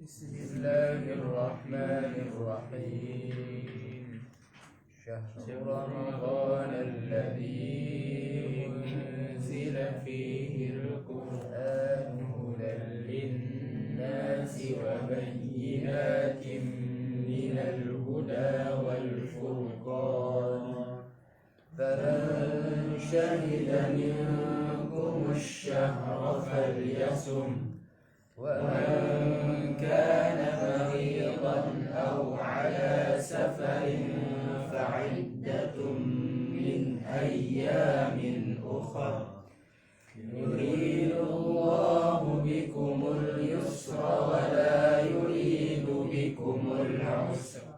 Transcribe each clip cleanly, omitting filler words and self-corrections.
Bismillahirrahmanirrahim. Syahrul Ramadan alladzi unzila fihi al-Qur'an hudan lin-nasi wa bayyinatin minal huda wal furqan. Faman syahida minkum asy-syahra falyasum ومن كان مريضا أو على سفر فعدة من أيام أخر يريد الله بكم اليسر ولا يريد بكم العسر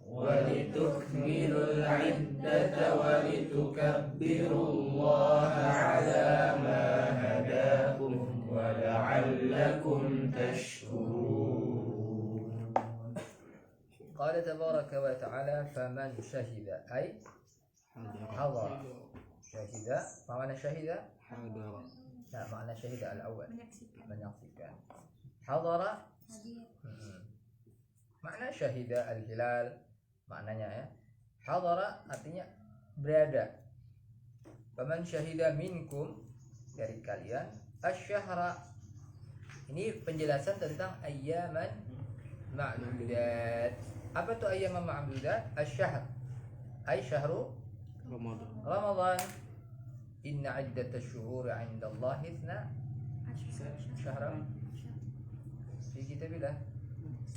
ولتكملوا العدة ولتكبروا الله على ما هداكم ولعلكم تشكرون. قال تبارك وتعالى فمن شهد أي حضر شهد. ما معنى شهد؟ حضر. لا معنى شهد الأول menyaksikan. حضر makna شهد الهلال maknanya ya. Hadara artinya berada. Faman syahida minkum dari kalian asy-syahra. Ini penjelasan tentang ayyaman ma'dudat. Apa itu ayyaman ma'dudat? Asy-syahr. Ay syahru Ramadan. Inna 'iddatash syuhuri 'indallahi 12 syahran fi kitabillah.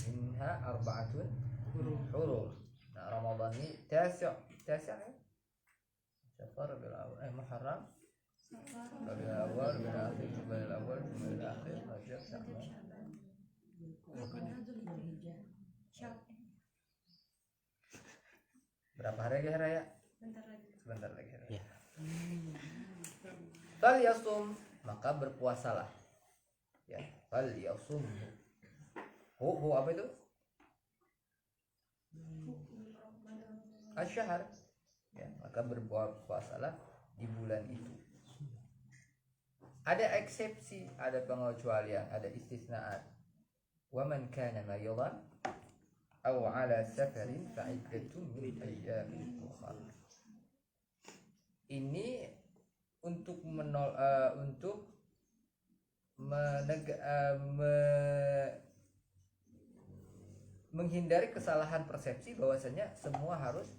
Minha arba'atun hurum. Nah, Ramadan ini Tasi' ya? Safar, Rabiul Awal, Muharram, Rabiul Awal, Rabiul Akhir, Rabiul Awal, Rabiul Akhir, Rajab, Sya'ban. Berapa hari lagi raya? Sebentar lagi raya. Fal yasum, maka berpuasalah. Ya, fal yasum. Hu apa itu? Asy-syahr. Ya, maka berpuasalah di bulan itu. Ada eksepsi, ada pengecualian, ada istisnaat. Wa man kana maridan aw ala safarin fa iddatun min ayyamin ukhra. Ini untuk menghindari kesalahan persepsi bahwasanya semua harus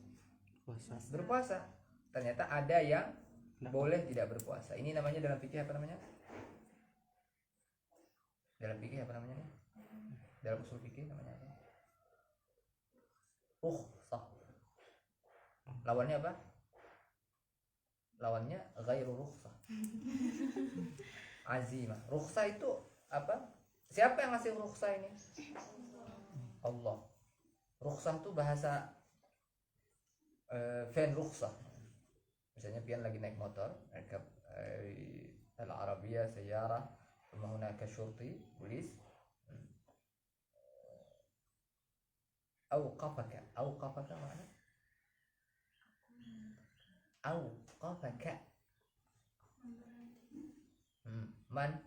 berpuasa. Ternyata ada yang boleh tidak berpuasa. Ini namanya dalam fikih apa namanya? Dalam fikih apa namanya? Dalam usul fikih namanya apa? Rukhsah. Lawannya apa? Lawannya ghairu rukhsah. Azimah. Rukhsah itu apa? Siapa yang ngasih rukhsah ini? Allah. Rukhsah itu bahasa fan rukhsah. Misalnya pian lagi naik motor, naik al-Arabiyah sayyarah, thumma hunaka syurti, polis. Auqafaka mana? Auqafaka. Man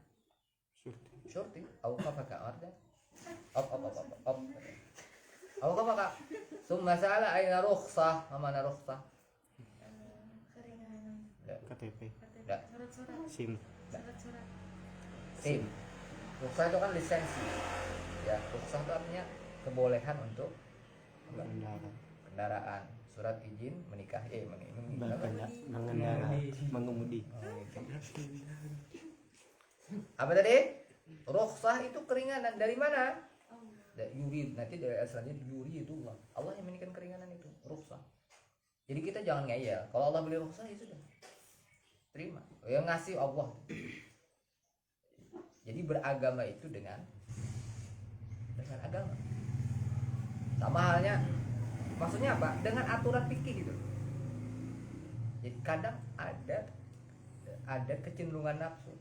syurti. Auqafaka artinya op. Auqafaka. Summa sa'ala aina rukhsah? Mana rukhsah? KTP. Surat-surat. SIM. SIM. Rukhsah itu kan lisensi. Ya, rukhsah itu artinya kebolehan untuk kendaraan. Surat izin menikah, mengemudi. Apa tadi? Rukhsah itu keringanan dari mana? Yurid, nanti dari asalnya yurid itu Allah yang memberikan keringanan itu, rukhsah. Jadi kita jangan ngeyel. Kalau Allah beli rukhsah ya sudah. Terima. Yang ngasih Allah. Jadi beragama itu dengan agama. Sama halnya, maksudnya apa? Dengan aturan fikih gitu. Jadi kadang ada kecenderungan nafsu.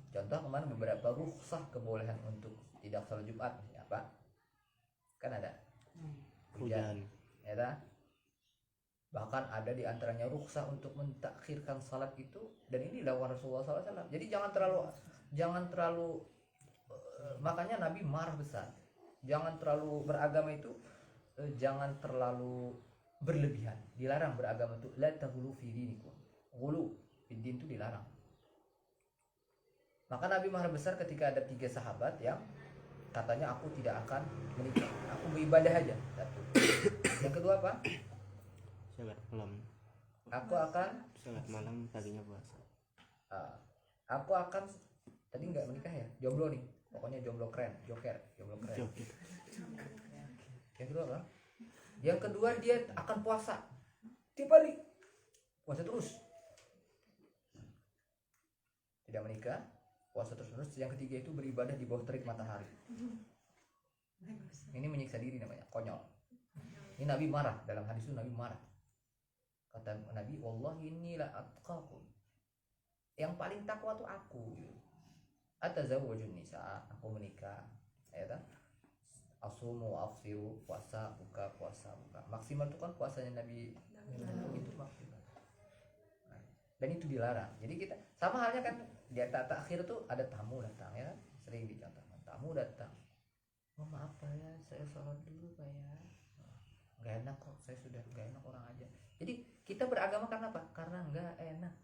Contoh kemarin beberapa rukhsah kebolehan untuk tidak salat Jumat, apa? Kan ada hujan, ya tak? Bahkan ada di antaranya rukhsah untuk mentakhirkan salat itu, dan ini dilakukan Rasulullah SAW. Jadi jangan terlalu makanya Nabi marah besar. Jangan terlalu beragama itu, jangan terlalu berlebihan. Dilarang beragama itu. La taghulu fi dinikum. Ghulu fi din itu dilarang. Maka Nabi marah besar ketika ada 3 sahabat yang katanya aku tidak akan menikah, aku beribadah aja. Satu. Yang kedua apa? Salat malam. Aku akan Salat malam paginya puasa. aku akan tadi nggak menikah ya, jomblo nih. Pokoknya jomblo keren, joker, jomblo keren. Joget. Yang kedua apa? Yang kedua dia akan puasa tiap hari, puasa terus, tidak menikah, puasa terus. Yang ketiga itu beribadah di bawah terik matahari. Ini menyiksa diri namanya, konyol. Ini Nabi marah, dalam hadis itu Nabi marah. Kata Nabi, wallahi inni la atqakum. Yang paling takwa tuh aku. Atazawwajun nisa, aku menikah, ya kan? Asumu afsiru, puasa buka, puasa buka. Maksimal itu kan puasanya Nabi itu maksimal. Nah, dan itu dilarang. Jadi kita sama halnya kan di takhir tuh ada tamu datang, ya kan? Sering dicontohkan. Tamu datang. Oh, maaf Pak ya, saya sholat dulu Pak ya. Nggak enak kok, saya sudah nggak enak orang aja. Jadi kita beragama karena apa? Karena nggak enak.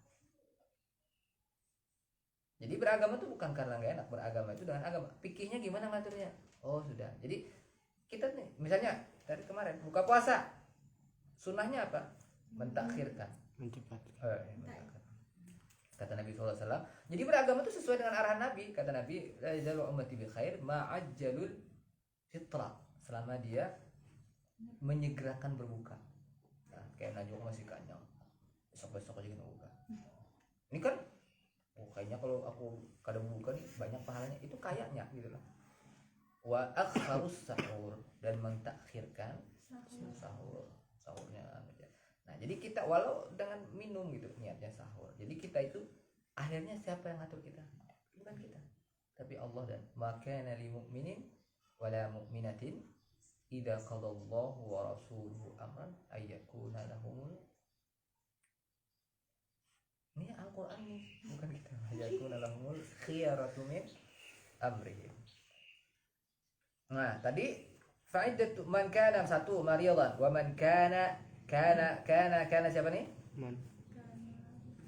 Jadi beragama itu bukan karena nggak enak, beragama itu dengan agama. Fikihnya gimana ngaturnya? Oh sudah. Jadi kita nih, misalnya dari kemarin buka puasa, sunnahnya apa? Mentakhirkan. Mencepat. Mentakhirkan. Kata Nabi SAW. Jadi beragama itu sesuai dengan arahan Nabi. Kata Nabi, la yazalu ummati bi khair ma'ajjalul fitra. Selama dia menyegerakan berbuka. Nah, kayak Najwa masih kenyang. Besok-besok aja kita buka. Ini kan kayaknya kalau aku kadang buka nih banyak pahalanya, itu kayaknya gitu loh. Wa akharus sahur, dan mentakhirkan sahurnya. Nah jadi kita walau dengan minum gitu niatnya sahur, jadi kita itu akhirnya siapa yang ngatur kita? Bukan kita, tapi Allah. Dan maka lil mu'minin wala mu'minatin idza qadallahu wa rasuluhu amran ayyakuna lahumul. Ini Al-Quran nih, bukan kita. Yakuna lahumul khiyaratu min amrihim. Nah, tadi fa'iddatu man kana satu maridan wa man kana siapa nih?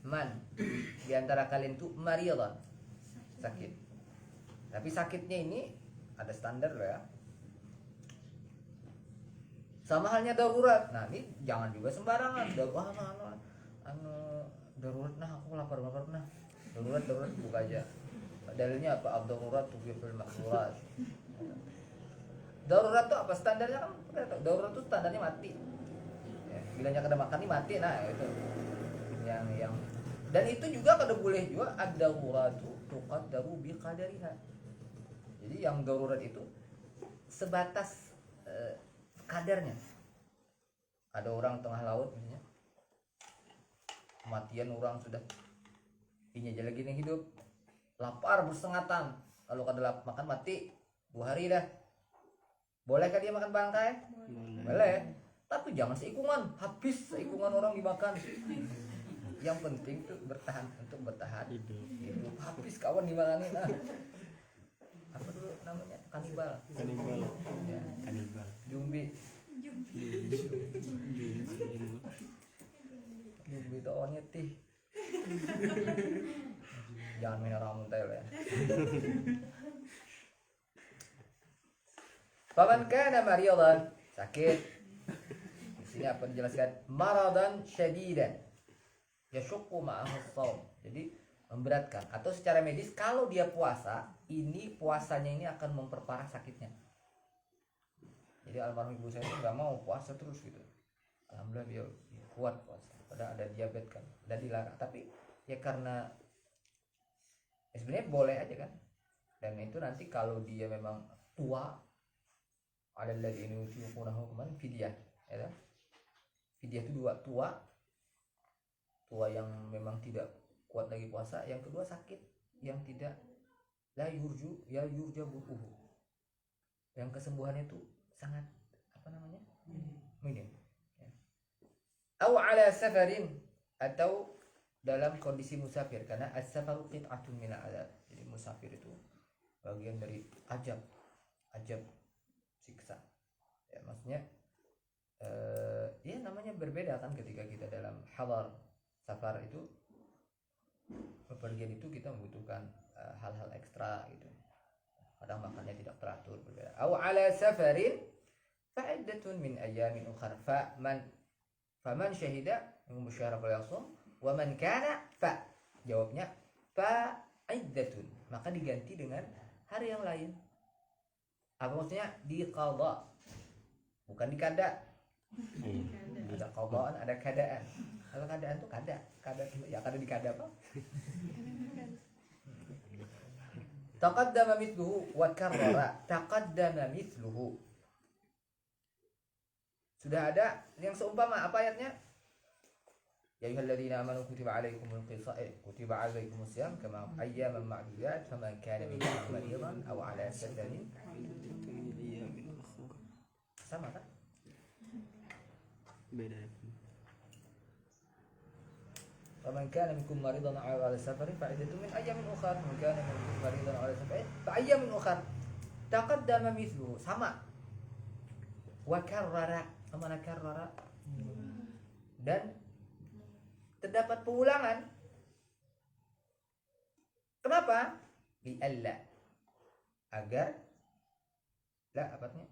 Man. Di antara kalian tuh maridan, sakit. Tapi sakitnya ini ada standar loh ya. Sama halnya darurat. Nah, ini jangan juga sembarangan. Darurat nah, aku lapar nah. Darurat buka aja. Dalilnya apa? Ad-darurat tubihul mahzurat. Darurat tuh apa standarnya kan? Darurat tuh standarnya mati. Ya, bilangnya kada makan nih mati, nah itu. Yang dan itu juga kada boleh juga ad-daruratu tuqaddaru biqadariha. Jadi yang darurat itu sebatas kadarnya. Ada orang tengah laut misalnya, kematian orang sudah, ini aja lagi nih hidup, lapar bersengatan, kalau kada makan mati 2 hari dah. Bolehkah dia makan bangkai? Boleh. Tapi jangan seikungan, habis seikungan orang dimakan. Yang penting tuh bertahan hidup. Habis kawan dimakanin. Apa dulu namanya? Kanibal. Ya. Kanibal. Jumbi itu awalnya tih. Jangan main orang muntah ya. Paman kana maridan, sakit. Di sini apa dijelaskan? Maradan syadidan yashuqqu ma'ahu shaum. Jadi memberatkan, atau secara medis kalau dia puasa, ini puasanya ini akan memperparah sakitnya. Jadi almarhum ibu saya itu nggak mau puasa terus gitu. Alhamdulillah dia kuat puasa. Padahal ada diabetes kan, dan dilarang. Tapi ya karena ya sebenarnya boleh aja kan. Dan itu nanti kalau dia memang tua, ada lagi ini ujiukunahu kemarin fidyah, ya kan? Fidyah itu 2, tua yang memang tidak kuat lagi puasa, yang kedua sakit yang tidak la yurja buruhu, yang kesembuhannya itu sangat minim ya. Au ala safarin, atau dalam kondisi musafir, karena as-safaru qit'atun min al-'adab. Jadi musafir itu bagian dari ajab siksa. Ya maksudnya ya namanya berbeda kan ketika kita dalam hadar safar itu, bepergian itu kita membutuhkan hal-hal ekstra gitu. Kadang makannya tidak teratur, berbeda. Au ala safarin fa'iddatun min ayyamin ukhra. Faman syahida minkum syahra falyasum wa man kana fa. Jawabnya fa'iddatun. Maka diganti dengan hari yang lain. Apa maksudnya? Diqadha. Bukan dikada. Ada qadhaan, ada kadaan. Kalau kadaan tuh kada ya kada dikada apa? Taqaddama mithluhu wa karrara. Taqaddama mithluhu. Sudah ada yang seumpama, apa ayatnya? Ya ayyuhalladzina amanu kutiba alaikumul qisas kutiba alaikumus syiyam kama ayyaman ma'dudat faman kana minkum maridan aw ala safarin. Sama kan? Beda. faman kana minkum maridan aw ala safarin fa'iddatun min ayyamin ukhra. Man kana minkum maridan aw ala safarin fa'ayyamin ukhra. Taqaddama mithluhu, sama. Wa karrara, mana karrara? Dan terdapat pengulangan. Kenapa? Li'alla, agar apanya?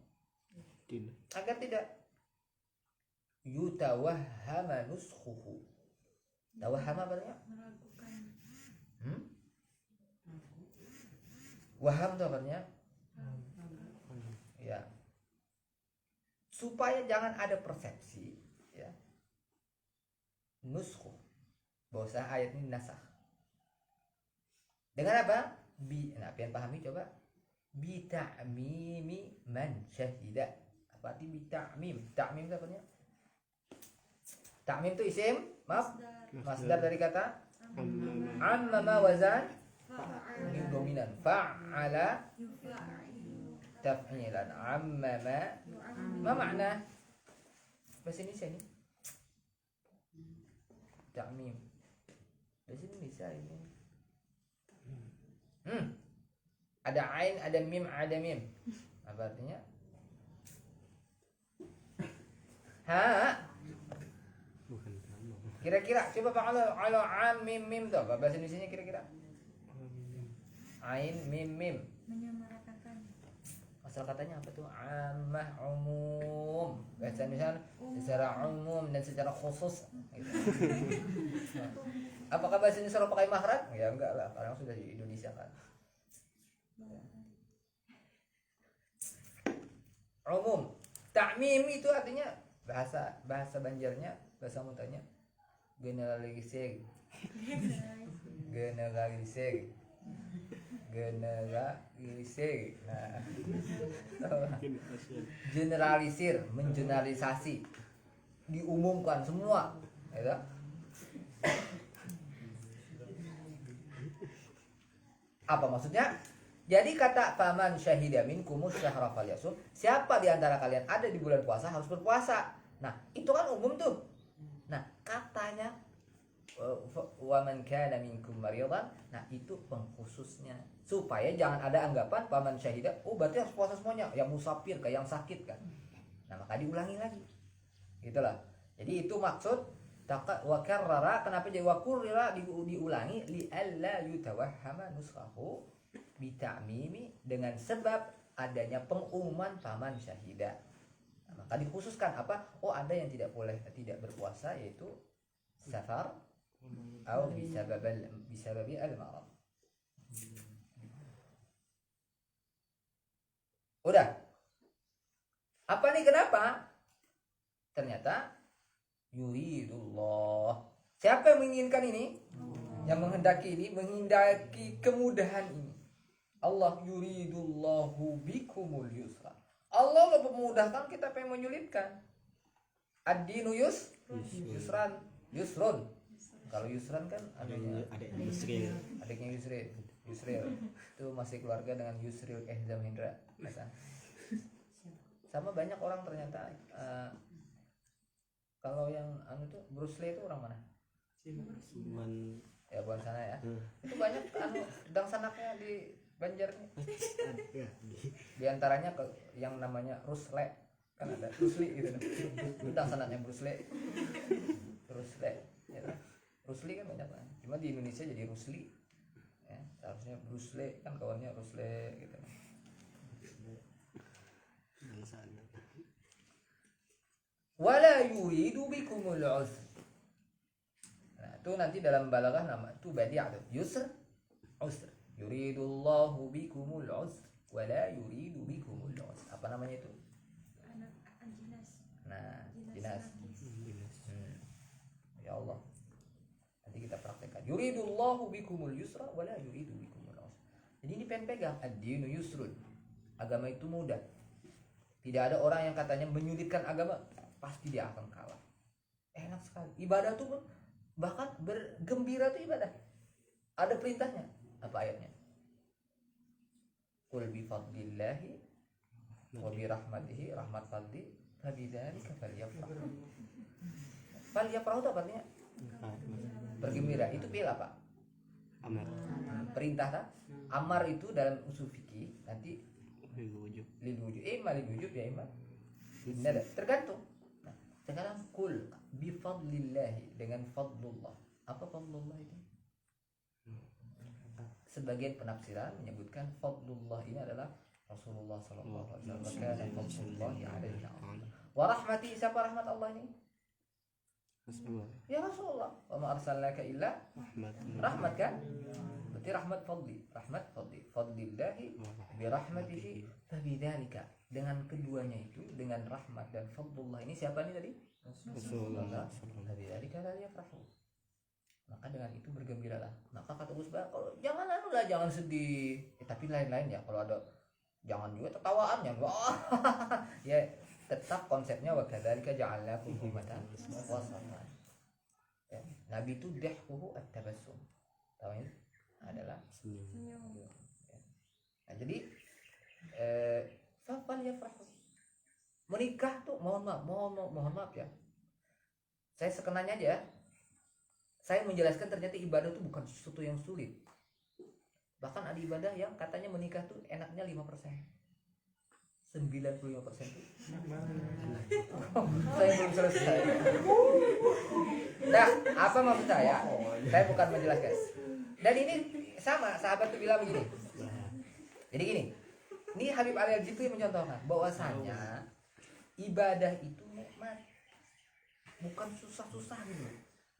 Tidak. Agar tidak yutawahhama nuskhuhu. Tawahhama artinya Meragukan. Waham itu artinya ya, supaya jangan ada persepsi ya, nuskhu, bahwa ayat ini nasakh. Dengan apa? Nah, pian pahami coba. Bi ta'mimi man syahida. Apa arti bi ta'mim? Ta'mim itu artinya? Ta'mim itu isim, maaf, masdar dari kata ammama wazan ini dominan. Fa'ala taf'ilan. Ammama, ma makna bahasa Indonesia ini? Ta'mim bahasa Indonesia ini. Ada ain, ada mim, ada mim. Apa artinya? Bukan kamu. Kira-kira coba Pak, kalau am mim mim tuh apa bahasa Indonesianya kira-kira? Ain mim mim. Menyamaratakan. Asal katanya apa tuh? Ammah, umum. Bahasa Indonesia secara umum dan secara khusus gitu. Apakah bahasa Indonesia selalu pakai makhraj? Ya enggak lah, karena sudah di Indonesia kan. Umum. Ta'mim itu artinya bahasa Banjarnya, bahasa Mutanya generalisir. Generalisir. Nah, generalisir, mengeneralisasi, diumumkan semua, gitu. Apa maksudnya? Jadi kata faman syahida minkumus syahra falyasum, siapa di antara kalian ada di bulan puasa harus berpuasa. Nah, itu kan umum tuh. Nah, katanya wa man kana minkum maridan, nah itu pengkhususnya. Supaya jangan ada anggapan faman syahida, oh berarti harus puasa semuanya, yang musafir kayak yang sakit kan. Nah, maka diulangi lagi. Gitulah. Jadi itu maksud wa karrara, kenapa jadi wa kurrira diulangi li alla yutawahhama nuskhahu bita'mimi, dengan sebab adanya pengumuman paman syahida. Nah, maka dikhususkan apa? Oh, ada yang tidak boleh tidak berpuasa, yaitu safar atau bisababi al-marad. Udah. Apa nih kenapa? Ternyata yuridullah. Siapa yang menginginkan ini? Yang menghendaki ini, menghendaki kemudahan ini. Allah yuridullahu bikumul yusra. Allah lebih memudahkan, kita pengen menyulitkan. Ad-dinu yusran, yusrun. Kalau yusran kan adanya Adiknya Yusril. adiknya Yusril. Itu masih keluarga dengan Yusril Ehzam Hendra. Sama banyak orang ternyata kalau yang tuh Bruce Lee itu orang mana? Cuman Ya bukan sana ya. Itu banyak dang sanaknya di Banjarnya. Ya, Di antaranya yang namanya Rusle, kan ada Rusli gitu. Udah sanatnya Rusle. Rusle, ya kan? Rusli kan banyak kan. Cuma di Indonesia jadi Rusli. Ya, seharusnya Rusle kan kawannya Rusle gitu. sana. Wala yuridu bikumul usr. Nah, itu nanti dalam balaghah nama itu badi' tuh. Yusr, usr. Yuridullahu bikumul usr wala yuridu bikumul usr. Apa namanya itu? Anak jinas. Nah, jinas. Ya Allah. Nanti kita praktekkan. Yuridullahu bikumul yusra wala yuridu bikumul usra. Jadi ini pengen pegang. Ad-dinu yusrun. Agama itu mudah. Tidak ada orang yang katanya menyulitkan agama, pasti dia akan kalah. Enak sekali. Ibadah tuh bahkan bergembira tuh ibadah. Ada perintahnya. Apa ayatnya? Qul bi fadlillahi wa bi rahmatihi, rahmat fadli, fabidzalika falyafrahu. Falyafrahu itu apa artinya? Bergembira. Itu fi'il apa? Amar. Perintah tak? Amar itu dalam usul fikih nanti Wujud. lil wujud. Lil wujud ya imma. Nada. Tergantung. Nah, sekarang kul bi fadlillahi dengan fadlullah. Apa fadlullah itu? Sebagian penafsiran menyebutkan fadlullah ini adalah Rasulullah sallallahu alaihi wasallam. Fadlullahi alaihi wa rahmati. Siapa rahmat Allah ini? Rasulullah. Ya Rasulullah. Wa ma arsalnaka illa rahmat kan? Berarti rahmat fadli. Rahmat fadli. Fadlillahi bi rahmatihi fabidzalika. Dengan keduanya itu, dengan rahmat dan fadlullah ini siapa ini tadi? Rasulullah. Fabidzalika la yafrahu. Maka dengan itu bergembiralah. Maka kata Gus Bah, kalau jangan anulah, jangan sedih. Tapi lain-lain ya, kalau ada jangan juga tertawaannya. Wah. Ya, tetap konsepnya wa kadzalika ja'alnakum ummatan wasatan. Ya, Nabi itu dahkuhu at-tabassum. Tahu ini? Adalah Senyum. Senyum. nah, jadi fafal yafrahu. Menikah tuh mohon maaf ya. Saya sekenanya aja. Saya menjelaskan ternyata ibadah itu bukan sesuatu yang sulit. Bahkan ada ibadah yang katanya menikah tuh enaknya 5%. 95% tuh. Saya belum selesai. Nah, apa maksud saya? Saya bukan menjelaskan. Dan ini sama, sahabat tuh bilang begini. Jadi gini. Ini Habib Ali Al-Jifri mencontohkan bahwasanya ibadah itu nikmat. Bukan susah-susah gitu.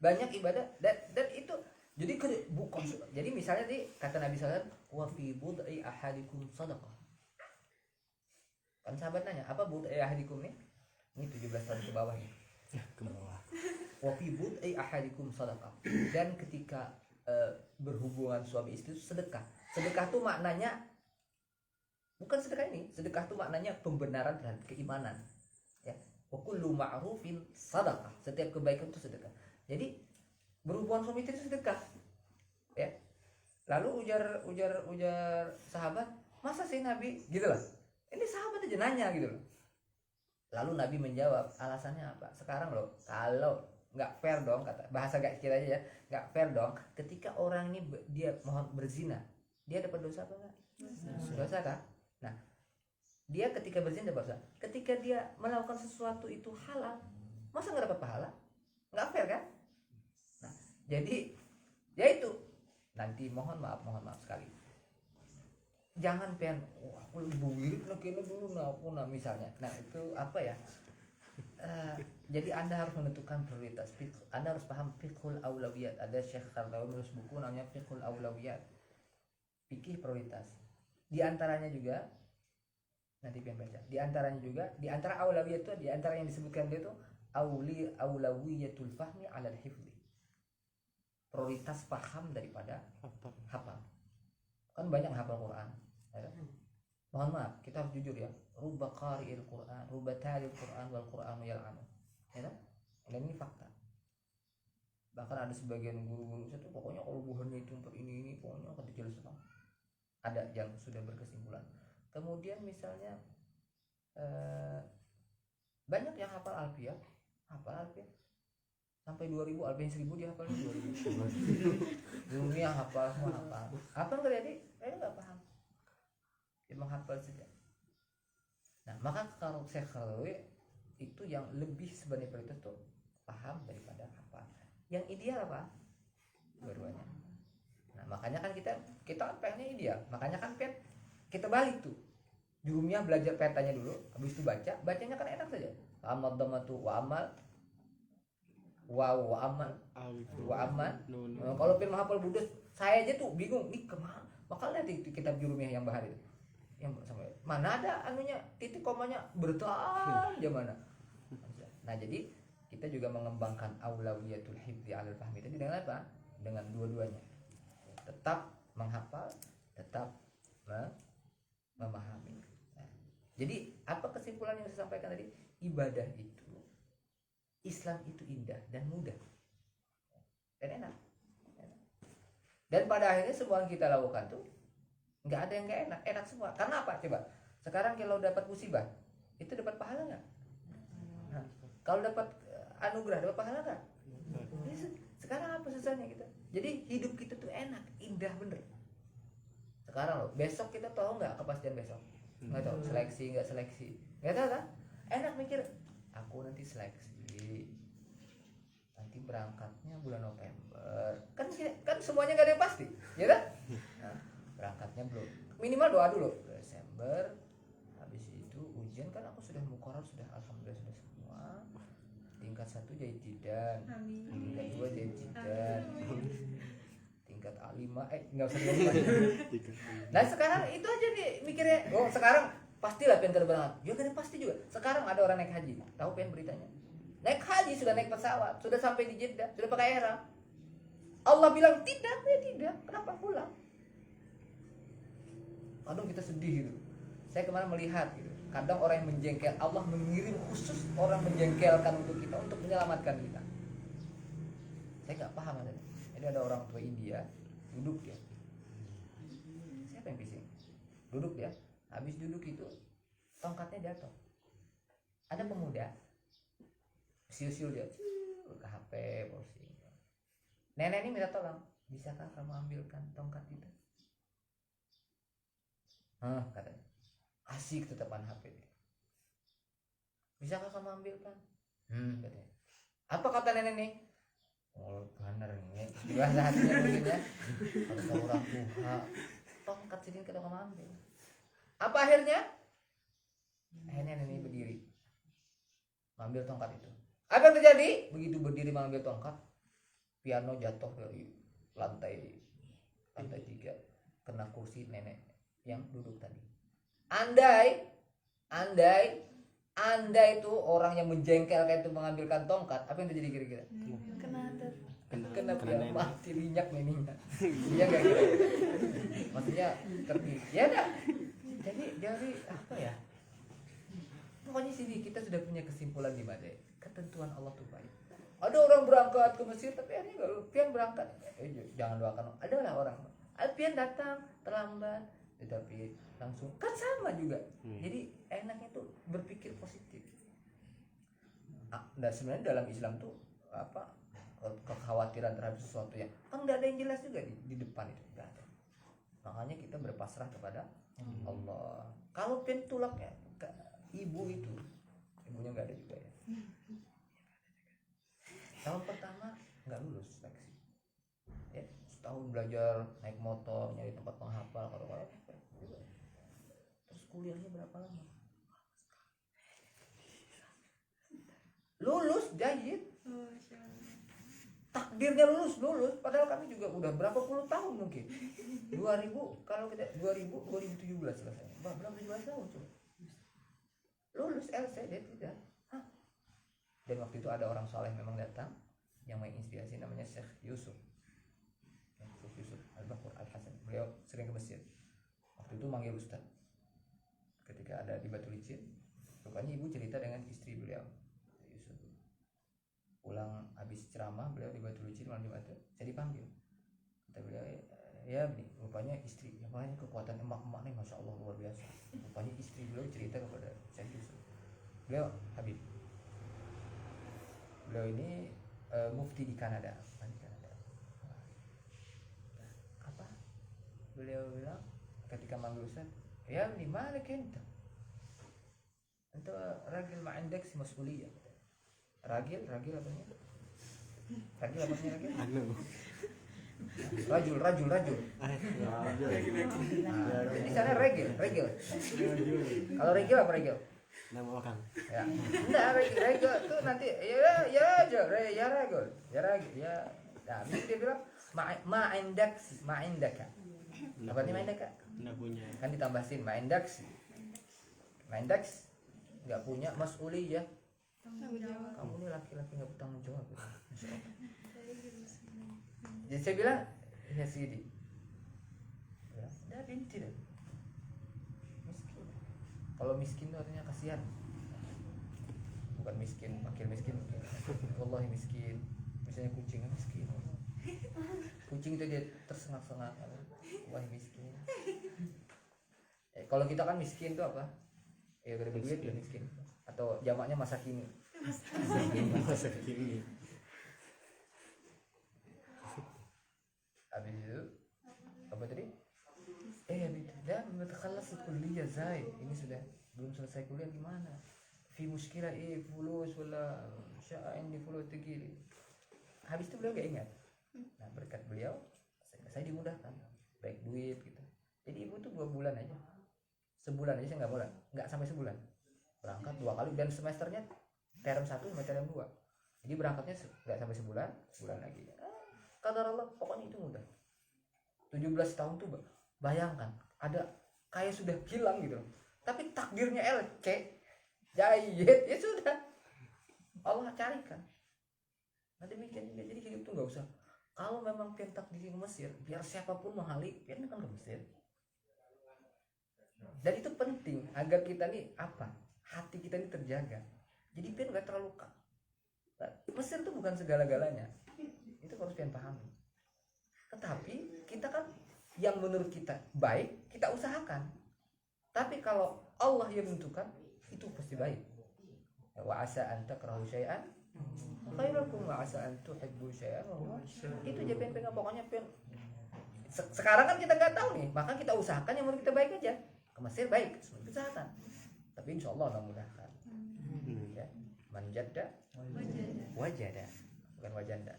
Banyak ibadah dan itu jadi bukan. Jadi misalnya kata Nabi SAW, wa fi bud'i ahadikum sadaqah. Kan sahabat nanya, apa bud'i ahadikum nih? Ini 17 tahun ke bawah nih. Ke bawah. Wa fi bud'i ahadikum sadaqah. Dan ketika berhubungan suami istri itu sedekah. Sedekah tuh maknanya bukan sedekah ini. Sedekah tuh maknanya pembenaran terhadap keimanan. Ya. Wa kullu ma'rufin sadaqah. Setiap kebaikan itu sedekah. Jadi berhubungan suami istri itu sedekah. Ya. Lalu ujar sahabat, masa sih Nabi gitu lah. Ini sahabat aja nanya gitu loh. Lalu Nabi menjawab, alasannya apa? Sekarang loh, kalau nggak fair dong, kata bahasa gak kita aja ya, nggak fair dong. Ketika orang ini dia mohon berzina, dia dapat dosa apa enggak? Dosa kan? Nah, dia ketika berzina dapat dosa. Ketika dia melakukan sesuatu itu halal, masa nggak dapat pahala? Nggak fair kan? Nah, jadi ya itu. Nanti mohon maaf sekali. Jangan pengen aku buwirit nakina dulu nah misalnya. Nah, itu apa ya? Jadi Anda harus menentukan prioritas. Anda harus paham fiqhul aulawiyat. Ada Syekh Qardawi menulis buku namanya Fiqhul Aulawiyat. Fikih prioritas. Di antaranya juga nanti pengen baca. Di antaranya juga, di antara aulawiyat itu, di antara yang disebutkan dia itu aulawiyatul fahmi 'alal hifdzi. Prioritas paham daripada hafal. Kan banyak hafal Quran, ya. Mohon maaf, kita harus jujur ya. Rubba qari'il Quran, rubba talil Quran wal Quranu yal'anu. Ya kan? Dan ini fakta. Bahkan ada sebagian guru-guru itu pokoknya kalau buhannya itu untuk ini pokoknya akan dijelas semua. Ada yang sudah berkesimpulan. Kemudian misalnya banyak yang hafal alfiyah, sampai 2000, alfiyah 1000 dia hafal 2000. Dunia hafal semua hafal. Apa enggak jadi? Saya enggak paham. dia menghafal saja. Nah maka kalau Syekh Qaradawi itu yang lebih sebenarnya prioritas tuh paham daripada hafal. Yang ideal apa? Dua-duanya. Nah makanya kan kita kan pengennya ideal, makanya kan kita balik tuh jurumnya belajar petanya dulu, habis itu bacanya kan enak saja. Amal damatu wa amal wa amal wa amal. Nah, kalau pengen menghafal budes saya aja tuh bingung nih kemana, makanya di kitab jurumiyah yang bahar itu yang sampai mana ada anunya titik komanya bertahun aja mana. Nah jadi kita juga mengembangkan aulawiyatul hifdzi 'alal fahmi tadi dengan apa? Dengan dua-duanya. Tetap menghafal, tetap memahami. Nah, jadi apa kesimpulan yang saya sampaikan tadi? Ibadah itu, Islam itu indah dan mudah dan enak. Dan pada akhirnya semua yang kita lakukan tuh nggak ada yang nggak enak, enak semua. Karena apa? Coba sekarang kalau dapat musibah itu dapat pahala nggak? Nah, kalau dapat anugerah dapat pahala nggak? Sekarang apa susahnya kita? Jadi hidup kita tuh enak, indah bener. Sekarang loh, besok kita tahu nggak kepastian besok? Nggak tahu, seleksi nggak seleksi, nggak tahu kan? Enak mikir, aku nanti seleksi, nanti berangkatnya bulan November, kan semuanya nggak ada yang pasti, ya kan? Nah, berangkatnya belum, minimal doa dulu, Desember, habis itu ujian kan aku sudah muqarrar, sudah alhamdulillah sudah semua. Tingkat 1 jahitidan, tingkat 2 jahitidan, tingkat A5 nggak usah ngomong. Nah sekarang itu aja nih mikirnya, oh sekarang pastilah pengen terbang. Ya kan pasti juga. Sekarang ada orang naik haji, tahu pengen beritanya? Naik haji sudah naik pesawat, sudah sampai di Jeddah, sudah pakai ihram. Allah bilang tidak, ya tidak. Kenapa pulang? Kadang kita sedih gitu. Saya kemarin melihat gitu. Kadang orang yang menjengkel, Allah mengirim khusus orang menjengkelkan untuk kita, untuk menyelamatkan kita. Saya nggak paham ada. Jadi ada orang tua India duduk dia. Siapa yang bising? Duduk dia. Habis duduk itu tongkatnya jatuh. Ada pemuda siul-siul dia ke HP posting. Nenek ini minta tolong, bisakah kamu ambilkan tongkat itu? Katanya. Asik tetapan HP dia. Bisakah kamu ambilkan? Katanya. Apa kata nenek nih? Oh bener nih. Di bahasa hatinya mungkin ya. Kalau orang tua tongkat sini kita kamu ambil. Apa akhirnya? Akhirnya nenek berdiri mengambil tongkat itu. Apa yang terjadi? Begitu berdiri mengambil tongkat, piano jatuh dari lantai 3 kena kursi nenek yang duduk tadi. Andai itu orang yang menjengkelkan itu mengambilkan tongkat, apa yang terjadi kira-kira? Kena mati minyak neneknya. Iya enggak gitu? Maksudnya tertib. Ya enggak? Jadi apa ya? Pokoknya sini kita sudah punya kesimpulan di mana? Ketentuan Allah tuh baik. Ada orang berangkat ke Mesir tapi akhirnya enggak pian berangkat. Jangan doakan. Ada lah orang. Pian datang terlambat tetapi langsung kan sama juga. Jadi enaknya tuh berpikir positif. Dan sebenarnya dalam Islam tuh apa? Kekhawatiran terhadap sesuatu yang kan enggak ada yang jelas juga di depan itu enggak ada. Makanya kita berpasrah kepada Allah. Kalau pentulaknya ibu itu, ibunya nggak ada juga ya. Tahun pertama nggak lulus seleksi. Ya, setahun belajar naik motor nyari tempat penghafal kalau juga. Terus kuliahnya berapa lama? Lulus jahit. Takdirnya lulus padahal kami juga udah berapa puluh tahun mungkin 2000 kalau kita 2017 selesai berapa 17 tahun tuh lulus LC dia tidak dan waktu itu ada orang soleh memang datang yang menginspirasi namanya Syekh Yusuf Al-Baqur Al-Hasan. Beliau sering ke Mesir, waktu itu manggil Ustaz ketika ada di Batu Licin. Rupanya ibu cerita dengan istri beliau Yusuf, pulang habis ceramah beliau di Batu Licin malam Jumat, saya dipanggil. Kata beliau, ya nih rupanya istri, yang makanya kekuatan emak-emak nih masya Allah luar biasa. Rupanya istri beliau cerita kepada saya Yusuf. Beliau Habib, beliau ini mufti di Kanada. Apa? Beliau bilang ketika manggil Ustaz, يا ابني مالك انت راجل ما عندكش مسؤوليه. راجل apa nih? Ragil apa nih ragil? Anu. Rajul. Di sana regil. Kalau regil apa regil? Nama orang. Ya. Enggak, regil tuh nanti ya regil. Nah, dia bilang ma indaka. Apa nih ma indaka? Nggak punya. Kan ditambah sin ma indaks nggak punya mas'uliyah. Kamu ini laki-laki nggak bertanggung jawab. Masya Allah. Jadi saya bilang ya Sidi, binti deh. Miskin. Kalau miskin itu artinya kasihan. Bukan miskin, makin miskin. Wallahi miskin. Misalnya kucing miskin. Kucing itu dia tersengat-sengat. Wah miskin. Kalau kita kan miskin itu apa? Ya gak ada duit ya miskin. Atau jamaknya masa kini. Masa kini. Habis itu apa tadi? Dah mutakhallasi kuliah Zai. Ini sudah belum selesai kuliah gimana? Fi muskilah fulus wala sya'a indi fulus tegil. Habis itu beliau gak ingat. Nah berkat beliau saya dimudahkan baik duit gitu. Jadi ibu tuh 2 bulan aja. Sebulan aja saya nggak sampai sebulan. Berangkat 2 kali dan semesternya term 1 sama term 2. Jadi berangkatnya nggak sampai sebulan lagi. Qadar Allah pokoknya itu mudah. 17 tahun tuh bayangkan ada kayak sudah hilang gitu loh. Tapi takdirnya LC jahit ya sudah. Allah carikan. Nah demikian juga jadi hidup tuh nggak usah. Kalau memang pian takdir ke Mesir, biar siapapun menghalik, pian kan ke Mesir. Dan itu penting agar kita nih hati kita ini terjaga. Jadi pian nggak terlalu Mesir itu bukan segala-galanya. Itu harus pian pahami. Tetapi kita kan yang menurut kita baik kita usahakan. Tapi kalau Allah yang menentukan itu pasti baik. Wa asa an takrahu syai'an khairukum wa asa an tuhibbu syai'an. Itu aja pegang pokoknya sekarang kan kita nggak tahu nih, maka kita usahakan yang menurut kita baik aja. Ke Mesir baik, semua kita usahakan. Tapi insya Allah Allah mudahkan. Ya, manjadda wajada, bukan wajanda.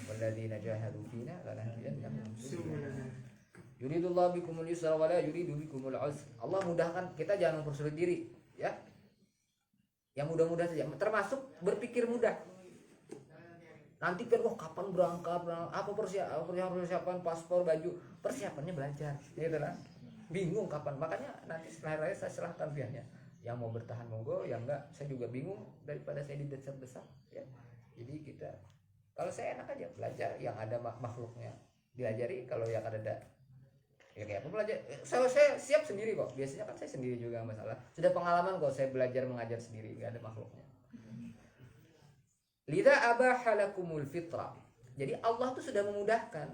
Walladzina jahadu fina lanahdiyannahum subulana. Yuridullahu bikumul yusra wa la yuridu bikumul usra. Allah mudahkan, kita jangan mempersulit diri, ya. Yang mudah-mudah saja, termasuk berpikir mudah. Nanti kan kapan berangkat, apa persiapan paspor, baju, persiapannya belajar, gitu kan. Bingung kapan, makanya nanti setelah raya saya serahkan pihaknya. Yang mau bertahan monggo, yang enggak saya juga bingung daripada saya didesak-desak, ya. Jadi kita kalau saya enak aja belajar yang ada makhluknya diajari, kalau yang ada ya kayak apa belajar. Saya siap sendiri kok. Biasanya kan saya sendiri juga masalah. Sudah pengalaman kok saya belajar mengajar sendiri, enggak ada makhluknya. Lidza abaha lakumul fitra. Jadi Allah tuh sudah memudahkan.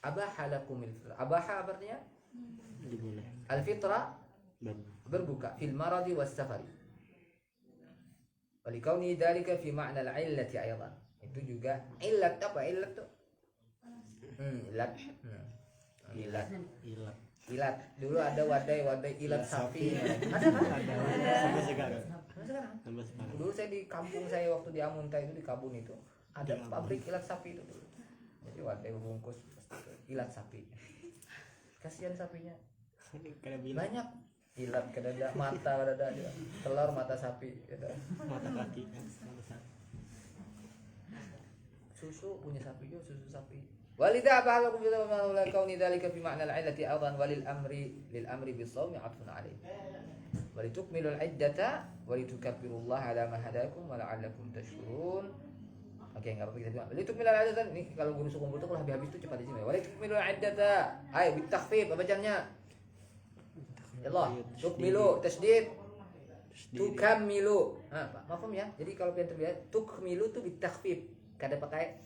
Abaha lakumul fitra. Abaha artinya al fitra berbuka fil maradi was safari. Walikauni dzalika fi ma'na al-'illati aidan. Itu juga illat apa? Illat tuh. Ilat. Dulu ada wadai ilat sapi. Ada kan? Ada. Sampai sekarang. Dulu saya di kampung saya waktu di Amunta itu, di Kabun itu ada pabrik ilat sapi itu dulu. Jadi wadai bungkus ilat sapi. Kasihan sapinya. Banyak ilat ke dada, mata ke dada, telur mata sapi, Mata kaki kan. Susu punya sapi juga, susu sapi. Walidha ba'alakum bi la kauni dzalika fi ma'na al-'illati aidan walil amri bis-shawmi 'atfun 'alayh. Walitukmilul 'iddata walitukabbirullaha 'ala ma hadakum wa la'allakum tashkurun. Oke, enggak apa-apa kita bilang. Walitukmilul 'iddata ini kalau guru suku kumpul tuh kalau habis itu cepat di sini. Walitukmilul 'iddata. Ayo bitakhfif apa bacanya? Allah, tukmilu tasydid. Tukammilu. Paham ya? Jadi kalau kalian terbiasa tukmilu tuh bitakhfif. Kada pakai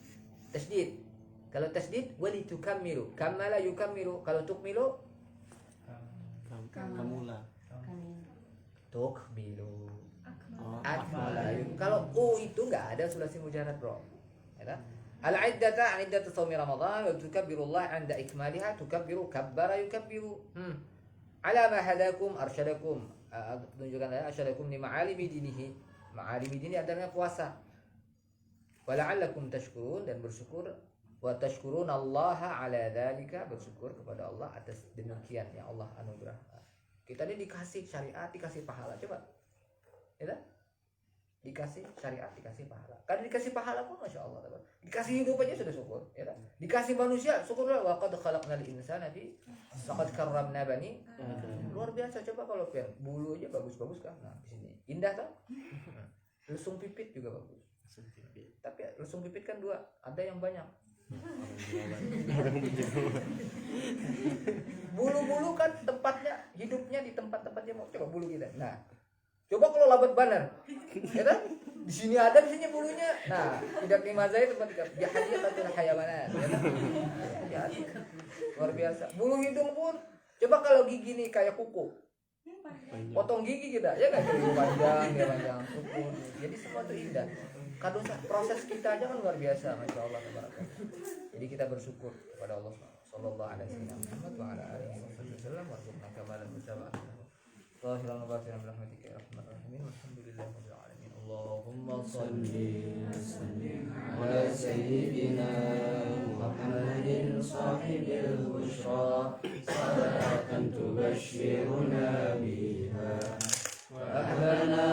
tasydid. Kalau tasdid wali tukammilu, kamala yukammilu. Kalau tukmilu Kamula. tukmilu. Akmala. Kalau itu enggak ada sulasi mujarad, bro. Ya. Al-'iddata 'iddatu shaumi Ramadan wa tukabbirullah 'inda ikmaliha tukabbiru kabbara yukabbiru. ala ma hadakum arsyadakum, tunjukkan arsyadakum li ma'alimi dinihi. Ma'alimi dini adalah puasa. Wa la'allakum tashkurun, dan bersyukur, wa tashkurunallaha ala dzalika, bersyukur kepada Allah atas demikian yang Allah anugerah. Kita ini dikasih syariat, dikasih pahala, coba. Ya, dikasih syariat, dikasih pahala. Karena dikasih pahala pun masya Allah, dikasih hidup aja sudah syukur. Ya, dikasih manusia, syukurlah. Wa qad khalaqnal insana fi laqad karramna bani. Luar biasa. Coba kalau pian bulu aja bagus-bagus kan. Nah, di sini indah kan? Lesung pipit juga bagus. Tapi lesung pipit kan dua, ada yang banyak. Bulu-bulu kan tempatnya, hidupnya di tempat-tempatnya mau. Coba bulu kita. Nah, coba kalau labat banar, ya kan? Di sini ada, di sini bulunya. Nah, tidak lima zai tempat dia hadiatul hayawanat, ya kan? Hati-hati. Luar biasa. Bulu hidung pun, coba kalau gigi nih kayak kuku, potong gigi kita, ya kan? Gigi panjang, ya panjang kuku. Jadi semua itu indah. Kado proses kita aja kan luar biasa, masya Allah. Jadi kita bersyukur kepada Allah Sallallahu Alaihi Wasallam wa ala alihi wasallam warzuqna kamalan mutaba'ah. Zahiran wa batinan birahmatika ya arhamar rahimin. Walhamdulillahirabbil alamin. Allahumma shalli ala sayyidina Muhammadin sahibil bushra salatan tubashshiruna biha wa ahlana